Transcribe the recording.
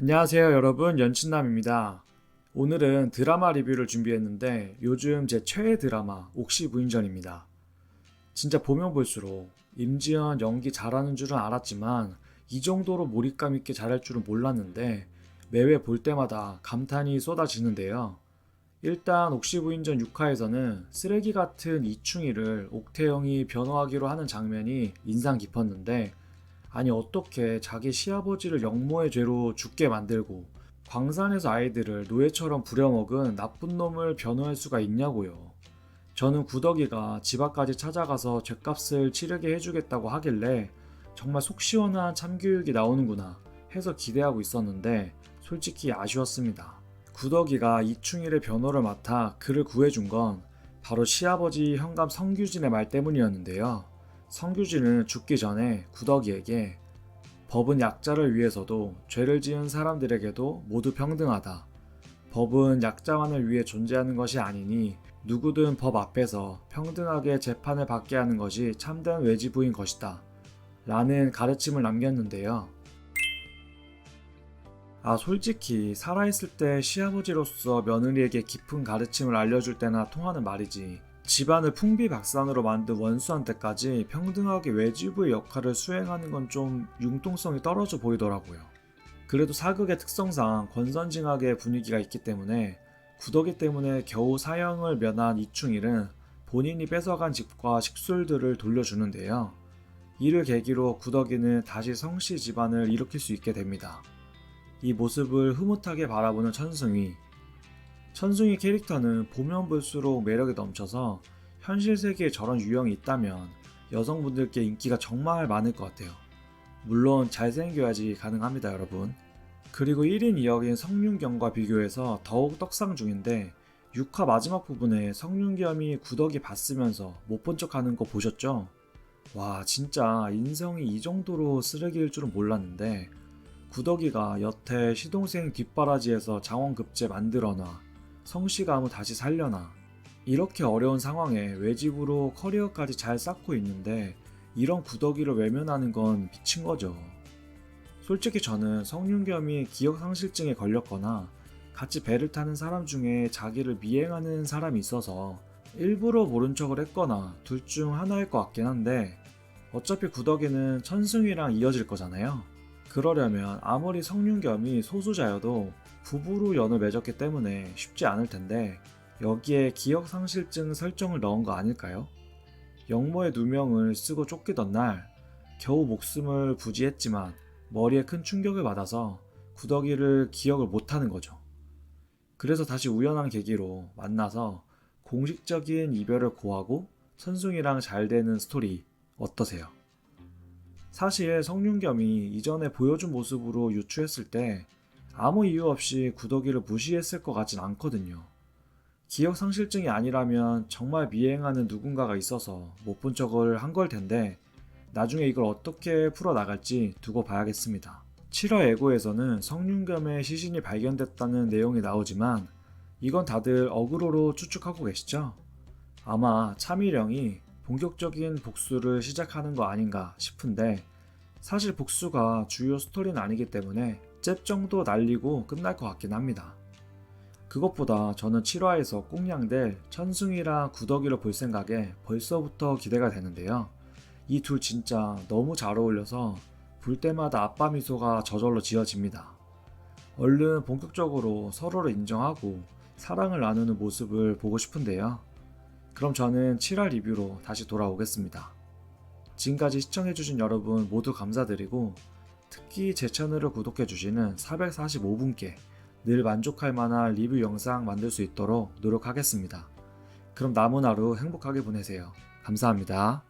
안녕하세요 여러분, 연친남입니다. 오늘은 드라마 리뷰를 준비했는데 요즘 제 최애 드라마 옥시부인전입니다. 진짜 보면 볼수록 임지연 연기 잘하는 줄은 알았지만 이 정도로 몰입감 있게 잘할 줄은 몰랐는데 매회 볼 때마다 감탄이 쏟아지는데요. 일단 옥시부인전 6화에서는 쓰레기 같은 이충희를 옥태영이 변호하기로 하는 장면이 인상 깊었는데, 아니 어떻게 자기 시아버지를 역모의 죄로 죽게 만들고 광산에서 아이들을 노예처럼 부려먹은 나쁜 놈을 변호할 수가 있냐고요. 저는 구덕이가 집 앞까지 찾아가서 죗값을 치르게 해주겠다고 하길래 정말 속 시원한 참교육이 나오는구나 해서 기대하고 있었는데 솔직히 아쉬웠습니다. 구덕이가 이충일의 변호를 맡아 그를 구해준 건 바로 시아버지 현감 성규진의 말 때문이었는데요. 성규진은 죽기 전에 구덕이에게 법은 약자를 위해서도 죄를 지은 사람들에게도 모두 평등하다. 법은 약자만을 위해 존재하는 것이 아니니 누구든 법 앞에서 평등하게 재판을 받게 하는 것이 참된 외지부인 것이다. 라는 가르침을 남겼는데요. 솔직히 살아있을 때 시아버지로서 며느리에게 깊은 가르침을 알려줄 때나 통하는 말이지, 집안을 풍비박산으로 만든 원수한테까지 평등하게 외지부의 역할을 수행하는 건 좀 융통성이 떨어져 보이더라고요. 그래도 사극의 특성상 권선징악의 분위기가 있기 때문에 구덕이 때문에 겨우 사형을 면한 이충일은 본인이 뺏어간 집과 식술들을 돌려주는데요. 이를 계기로 구덕이는 다시 성씨 집안을 일으킬 수 있게 됩니다. 이 모습을 흐뭇하게 바라보는 천승희. 천승희 캐릭터는 보면 볼수록 매력이 넘쳐서 현실 세계에 저런 유형이 있다면 여성분들께 인기가 정말 많을 것 같아요. 물론 잘생겨야지 가능합니다 여러분. 그리고 1인 2역인 성윤겸과 비교해서 더욱 떡상 중인데 6화 마지막 부분에 성윤겸이 구덕이 봤으면서 못 본 척 하는 거 보셨죠? 와, 진짜 인성이 이 정도로 쓰레기일 줄은 몰랐는데, 구덕이가 여태 시동생 뒷바라지에서 장원급제 만들어놔, 성씨가무 다시 살려놔, 이렇게 어려운 상황에 외집으로 커리어까지 잘 쌓고 있는데 이런 구덕이를 외면하는 건 미친 거죠. 솔직히 저는 성윤겸이 기억상실증에 걸렸거나 같이 배를 타는 사람 중에 자기를 미행하는 사람이 있어서 일부러 모른 척을 했거나 둘 중 하나일 것 같긴 한데, 어차피 구덕이는 천승이랑 이어질 거잖아요. 그러려면 아무리 성윤겸이 소수자여도 부부로 연을 맺었기 때문에 쉽지 않을 텐데 여기에 기억상실증 설정을 넣은 거 아닐까요? 역모의 누명을 쓰고 쫓기던 날 겨우 목숨을 부지했지만 머리에 큰 충격을 받아서 구덕이를 기억을 못하는 거죠. 그래서 다시 우연한 계기로 만나서 공식적인 이별을 고하고 선숭이랑 잘 되는 스토리 어떠세요? 사실 성윤겸이 이전에 보여준 모습으로 유추했을 때 아무 이유 없이 구덕이를 무시했을 것 같진 않거든요. 기억상실증이 아니라면 정말 미행하는 누군가가 있어서 못 본 척을 한 걸 텐데 나중에 이걸 어떻게 풀어나갈지 두고 봐야겠습니다. 7화 예고에서는 성윤겸의 시신이 발견됐다는 내용이 나오지만 이건 다들 어그로로 추측하고 계시죠? 아마 차미령이 본격적인 복수를 시작하는 거 아닌가 싶은데, 사실 복수가 주요 스토리는 아니기 때문에 잽 정도 날리고 끝날 것 같긴 합니다. 그것보다 저는 7화에서 꽁냥될 천승이랑 구덕이를 볼 생각에 벌써부터 기대가 되는데요. 이 둘 진짜 너무 잘 어울려서 볼 때마다 아빠 미소가 저절로 지어집니다. 얼른 본격적으로 서로를 인정하고 사랑을 나누는 모습을 보고 싶은데요. 그럼 저는 7화 리뷰로 다시 돌아오겠습니다. 지금까지 시청해주신 여러분 모두 감사드리고, 특히 제 채널을 구독해주시는 445분께 늘 만족할 만한 리뷰 영상 만들 수 있도록 노력하겠습니다. 그럼 남은 하루 행복하게 보내세요. 감사합니다.